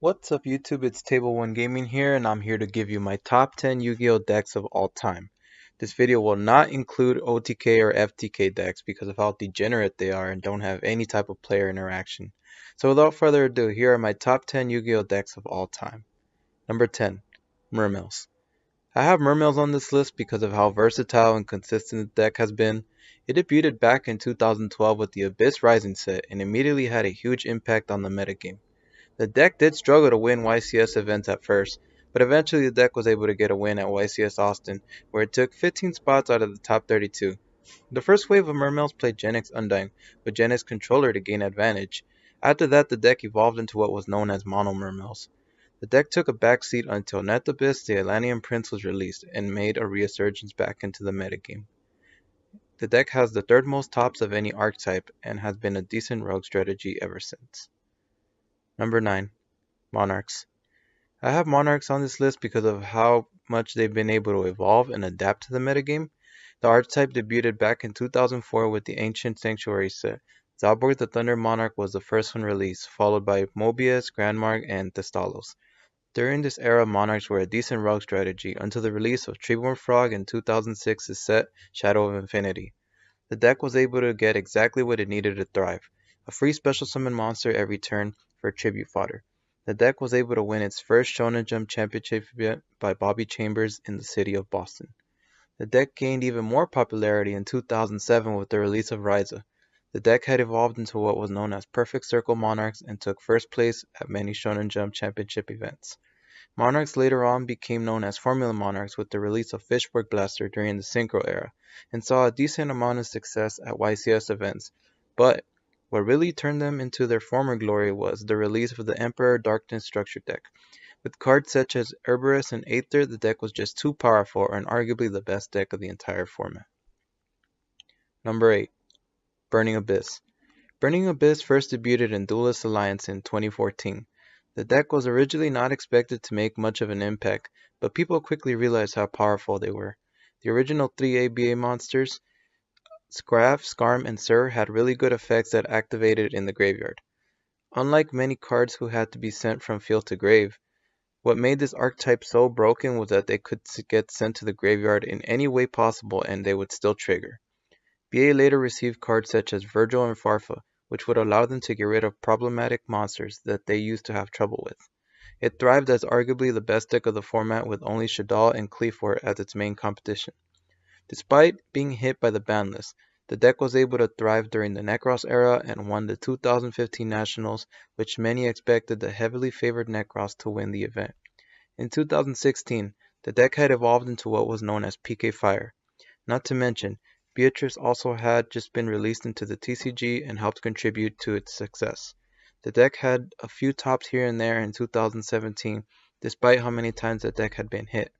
What's up YouTube, it's Table 1 Gaming here, and I'm here to give you my top 10 Yu-Gi-Oh decks of all time. This video will not include OTK or FTK decks because of how degenerate they are and don't have any type of player interaction. So without further ado, here are my top 10 Yu-Gi-Oh decks of all time. Number 10. Myrrh Mills. I have Myrrh Mills on this list because of how versatile and consistent the deck has been. It debuted back in 2012 with the Abyss Rising set and immediately had a huge impact on the metagame. The deck did struggle to win YCS events at first, but eventually the deck was able to get a win at YCS Austin, where it took 15 spots out of the top 32. The first wave of Myrrh Mills played Gen X Undying, with Gen X Controller to gain advantage. After that, the deck evolved into what was known as Mono Myrrh Mills. The deck took a backseat until Net Abyss, the Atlantean Prince was released, and made a resurgence back into the metagame. The deck has the third most tops of any archetype, and has been a decent rogue strategy ever since. Number 9. Monarchs. I have Monarchs on this list because of how much they've been able to evolve and adapt to the metagame. The archetype debuted back in 2004 with the Ancient Sanctuary set. Zalborg the Thunder Monarch was the first one released, followed by Mobius, Grandmark, and Thestalos. During this era, Monarchs were a decent rogue strategy until the release of Treeborn Frog in 2006's set Shadow of Infinity. The deck was able to get exactly what it needed to thrive, a free special summon monster every turn for tribute fodder. The deck was able to win its first Shonen Jump Championship event by Bobby Chambers in the city of Boston. The deck gained even more popularity in 2007 with the release of Ryza. The deck had evolved into what was known as Perfect Circle Monarchs and took first place at many Shonen Jump Championship events. Monarchs later on became known as Formula Monarchs with the release of Fishborg Blaster during the Synchro era, and saw a decent amount of success at YCS events, but what really turned them into their former glory was the release of the Emperor Darkness structure deck. With cards such as Herberus and Aether, the deck was just too powerful and arguably the best deck of the entire format. Number 8. Burning Abyss. Burning Abyss first debuted in Duelist Alliance in 2014. The deck was originally not expected to make much of an impact, but people quickly realized how powerful they were. The original 3 ABA monsters, Scraf, Skarm, and Sir, had really good effects that activated in the graveyard. Unlike many cards who had to be sent from field to grave, what made this archetype so broken was that they could get sent to the graveyard in any way possible and they would still trigger. BA later received cards such as Virgil and Farfa, which would allow them to get rid of problematic monsters that they used to have trouble with. It thrived as arguably the best deck of the format with only Shadal and Cleafort as its main competition. Despite being hit by the ban list, the deck was able to thrive during the Necross era and won the 2015 Nationals, which many expected the heavily favored Necross to win the event. In 2016, the deck had evolved into what was known as PK Fire. Not to mention, Beatrice also had just been released into the TCG and helped contribute to its success. The deck had a few tops here and there in 2017, despite how many times the deck had been hit.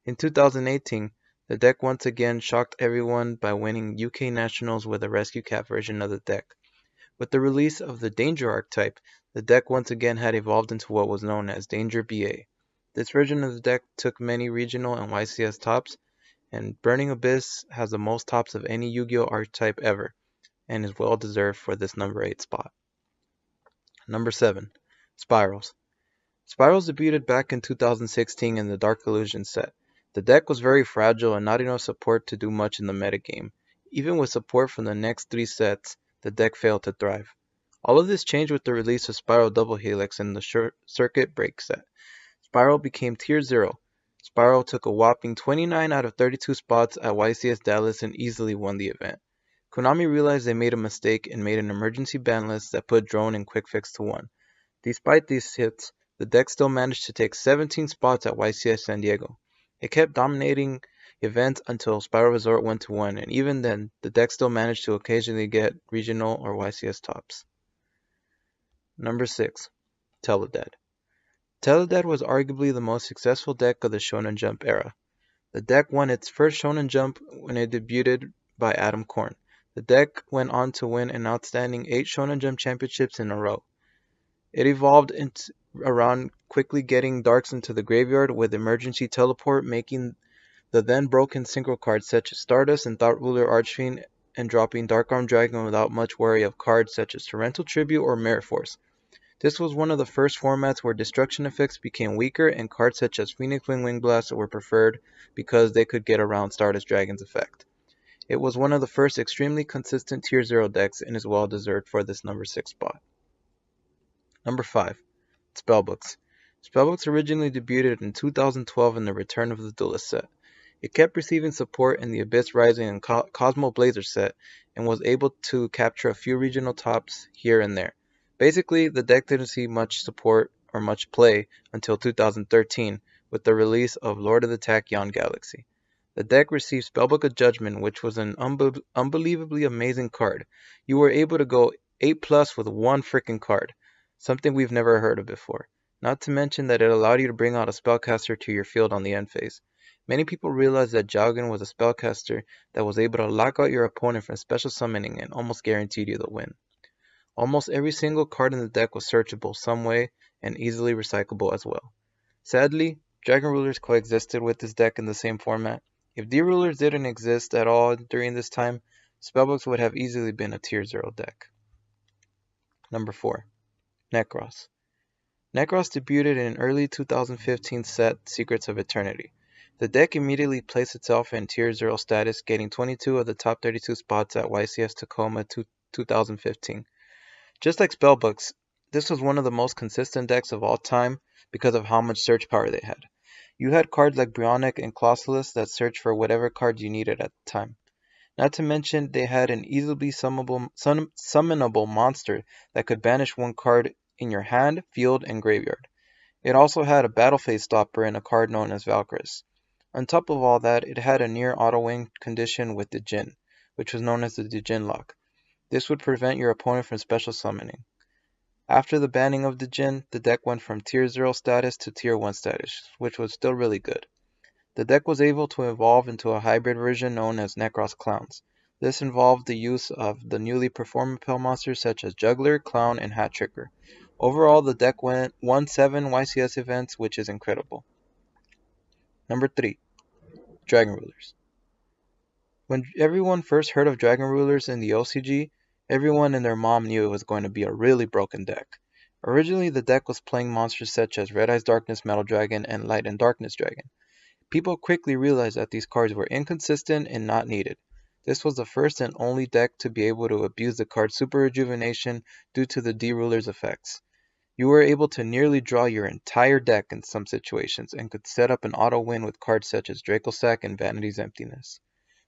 In 2018, the deck once again shocked everyone by winning UK Nationals with a Rescue Cat version of the deck. With the release of the Danger archetype, the deck once again had evolved into what was known as Danger BA. This version of the deck took many regional and YCS tops, and Burning Abyss has the most tops of any Yu-Gi-Oh archetype ever, and is well deserved for this number 8 spot. Number 7. Spirals. Spirals debuted back in 2016 in the Dark Illusion set. The deck was very fragile and not enough support to do much in the metagame. Even with support from the next 3 sets, the deck failed to thrive. All of this changed with the release of Spiral Double Helix in the Circuit Break set. Spiral became Tier 0. Spiral took a whopping 29 out of 32 spots at YCS Dallas and easily won the event. Konami realized they made a mistake and made an emergency ban list that put Drone and Quick Fix to 1. Despite these hits, the deck still managed to take 17 spots at YCS San Diego. It kept dominating events until Spiral Resort went to 1, and even then, the deck still managed to occasionally get regional or YCS tops. Number 6. Teledad. Teledad was arguably the most successful deck of the Shonen Jump era. The deck won its first Shonen Jump when it debuted by Adam Korn. The deck went on to win an outstanding 8 Shonen Jump championships in a row. It evolved around quickly getting Darks into the graveyard with Emergency Teleport, making the then broken synchro cards such as Stardust and Thought Ruler Archfiend, and dropping Dark Arm Dragon without much worry of cards such as Torrential Tribute or Merit Force. This was one of the first formats where destruction effects became weaker and cards such as Phoenix Wing Wing Blast were preferred because they could get around Stardust Dragon's effect. It was one of the first extremely consistent Tier 0 decks and is well deserved for this number 6 spot. Number 5. Spellbooks. Spellbooks originally debuted in 2012 in the Return of the Duelist set. It kept receiving support in the Abyss Rising and Cosmo Blazer set and was able to capture a few regional tops here and there. Basically, the deck didn't see much support or much play until 2013 with the release of Lord of the Tachyon Galaxy. The deck received Spellbook of Judgment, which was an unbelievably amazing card. You were able to go 8+ with one freaking card, something we've never heard of before. Not to mention that it allowed you to bring out a spellcaster to your field on the end phase. Many people realized that Jowgen was a spellcaster that was able to lock out your opponent from special summoning and almost guaranteed you the win. Almost every single card in the deck was searchable some way and easily recyclable as well. Sadly, Dragon Rulers coexisted with this deck in the same format. If D-Rulers didn't exist at all during this time, Spellbooks would have easily been a Tier 0 deck. Number 4. Necross. Necross debuted in an early 2015 set, Secrets of Eternity. The deck immediately placed itself in Tier 0 status, getting 22 of the top 32 spots at YCS Tacoma 2015. Just like Spellbooks, this was one of the most consistent decks of all time because of how much search power they had. You had cards like Bryonic and Colossus that searched for whatever cards you needed at the time. Not to mention, they had an easily summonable monster that could banish one card in your hand, field, and graveyard. It also had a battle phase stopper and a card known as Valkyris. On top of all that, it had a near auto-win condition with the Djinn, which was known as the Djinn lock. This would prevent your opponent from special summoning. After the banning of the Djinn, the deck went from Tier 0 status to Tier 1 status, which was still really good. The deck was able to evolve into a hybrid version known as Necross Clowns. This involved the use of the newly Performapal monsters such as Juggler, Clown, and Hat Tricker. Overall, the deck won 7 YCS events, which is incredible. Number 3. Dragon Rulers. When everyone first heard of Dragon Rulers in the OCG, everyone and their mom knew it was going to be a really broken deck. Originally, the deck was playing monsters such as Red Eyes Darkness Metal Dragon and Light and Darkness Dragon. People quickly realized that these cards were inconsistent and not needed. This was the first and only deck to be able to abuse the card Super Rejuvenation due to the D-Ruler's effects. You were able to nearly draw your entire deck in some situations and could set up an auto-win with cards such as Dracosack and Vanity's Emptiness.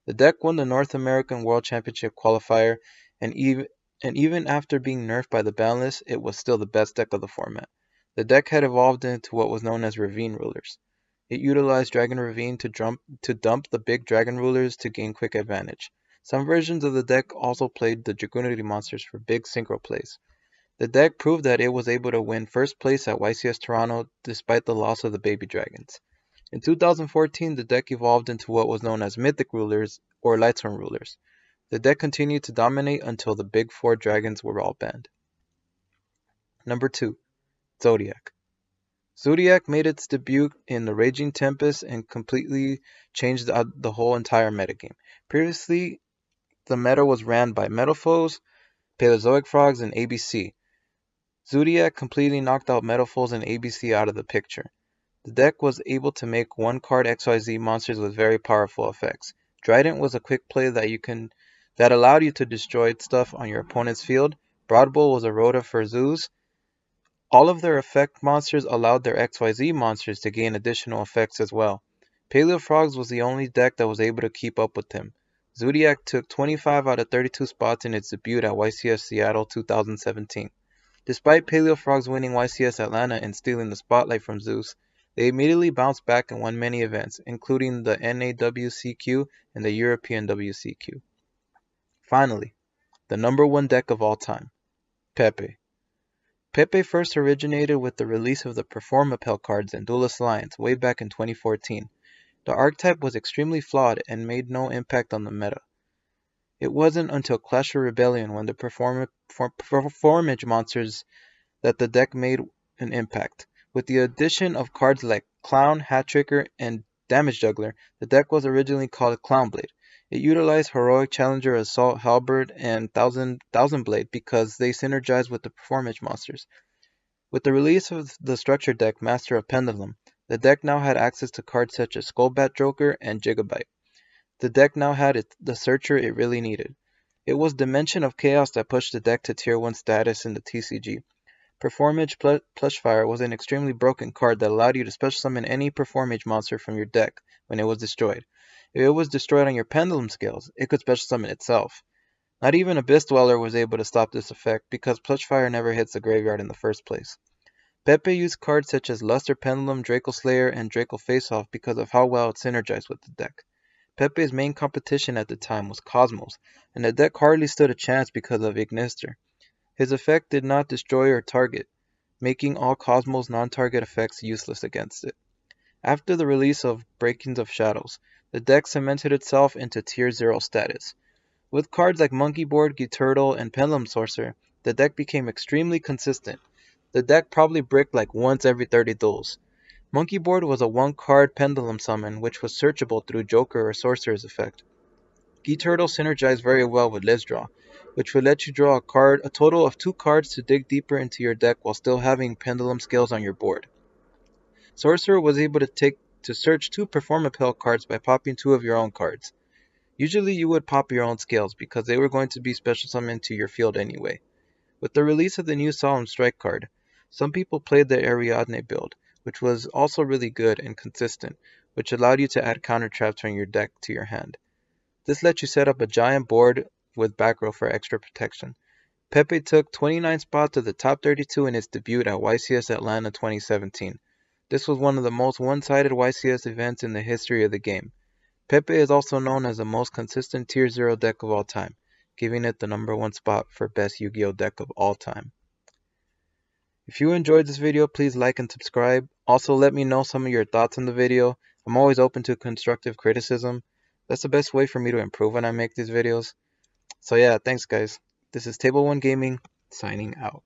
The deck won the North American World Championship qualifier, and even after being nerfed by the ban list, it was still the best deck of the format. The deck had evolved into what was known as Ravine Rulers. It utilized Dragon Ravine to dump the big Dragon Rulers to gain quick advantage. Some versions of the deck also played the Dragunity monsters for big synchro plays. The deck proved that it was able to win first place at YCS Toronto despite the loss of the baby dragons. In 2014, the deck evolved into what was known as Mythic Rulers or Lightstorm Rulers. The deck continued to dominate until the big 4 dragons were all banned. Number 2. Zodiac. Zodiac made its debut in the Raging Tempest and completely changed the whole entire metagame. Previously, the meta was ran by Metalfoes, Paleozoic Frogs, and ABC. Zodiac completely knocked out Metalfoes and ABC out of the picture. The deck was able to make one-card XYZ monsters with very powerful effects. Trident was a quick play that allowed you to destroy stuff on your opponent's field. Broadbull was a Rhoda for Zeus. All of their effect monsters allowed their XYZ monsters to gain additional effects as well. Paleo Frogs was the only deck that was able to keep up with him. Zodiac took 25 out of 32 spots in its debut at YCS Seattle 2017. Despite Paleo Frogs winning YCS Atlanta and stealing the spotlight from Zeus, they immediately bounced back and won many events, including the NAWCQ and the European WCQ. Finally, the number 1 deck of all time, Pepe. Pepe first originated with the release of the Performapal cards in Duelist Alliance way back in 2014. The archetype was extremely flawed and made no impact on the meta. It wasn't until Clash of Rebellion when the Performage monsters that the deck made an impact. With the addition of cards like Clown, Hat Tricker, and Damage Juggler, the deck was originally called Clownblade. It utilized Heroic Challenger, Assault Halberd, and Thousand Blade because they synergized with the Performage monsters. With the release of the structure deck Master of Pendulum, the deck now had access to cards such as Skullbat Joker and Gigabyte. The deck now had the searcher it really needed. It was Dimension of Chaos that pushed the deck to Tier 1 status in the TCG. Performage Plushfire was an extremely broken card that allowed you to special summon any Performage monster from your deck when it was destroyed. If it was destroyed on your Pendulum Scales, it could special summon itself. Not even Abyss Dweller was able to stop this effect because Plushfire never hits the graveyard in the first place. Pepe used cards such as Luster Pendulum, Draco Slayer, and Draco Faceoff because of how well it synergized with the deck. Pepe's main competition at the time was Cosmos, and the deck hardly stood a chance because of Ignister. His effect did not destroy or target, making all Cosmos non-target effects useless against it. After the release of Breakings of Shadows, the deck cemented itself into Tier 0 status. With cards like Monkey Board, Geturtle, and Pendulum Sorcerer, the deck became extremely consistent. The deck probably bricked like once every 30 duels. Monkey Board was a 1-card Pendulum summon which was searchable through Joker or Sorcerer's effect. Geturtle synergized very well with Let's Draw, which would let you draw a total of 2 cards to dig deeper into your deck while still having Pendulum Scales on your board. Sorcerer was able to search 2 Performapal cards by popping 2 of your own cards. Usually you would pop your own Scales because they were going to be special summoned to your field anyway. With the release of the new Solemn Strike card, some people played the Ariadne build, which was also really good and consistent, which allowed you to add counter traps from your deck to your hand. This let you set up a giant board with back row for extra protection. Pepe took 29 spots of the top 32 in its debut at YCS Atlanta 2017. This was one of the most one-sided YCS events in the history of the game. Pepe is also known as the most consistent Tier 0 deck of all time, giving it the #1 spot for best Yu-Gi-Oh deck of all time. If you enjoyed this video, please like and subscribe. Also, let me know some of your thoughts on the video. I'm always open to constructive criticism. That's the best way for me to improve when I make these videos. So yeah, thanks guys. This is Table 1 Gaming, signing out.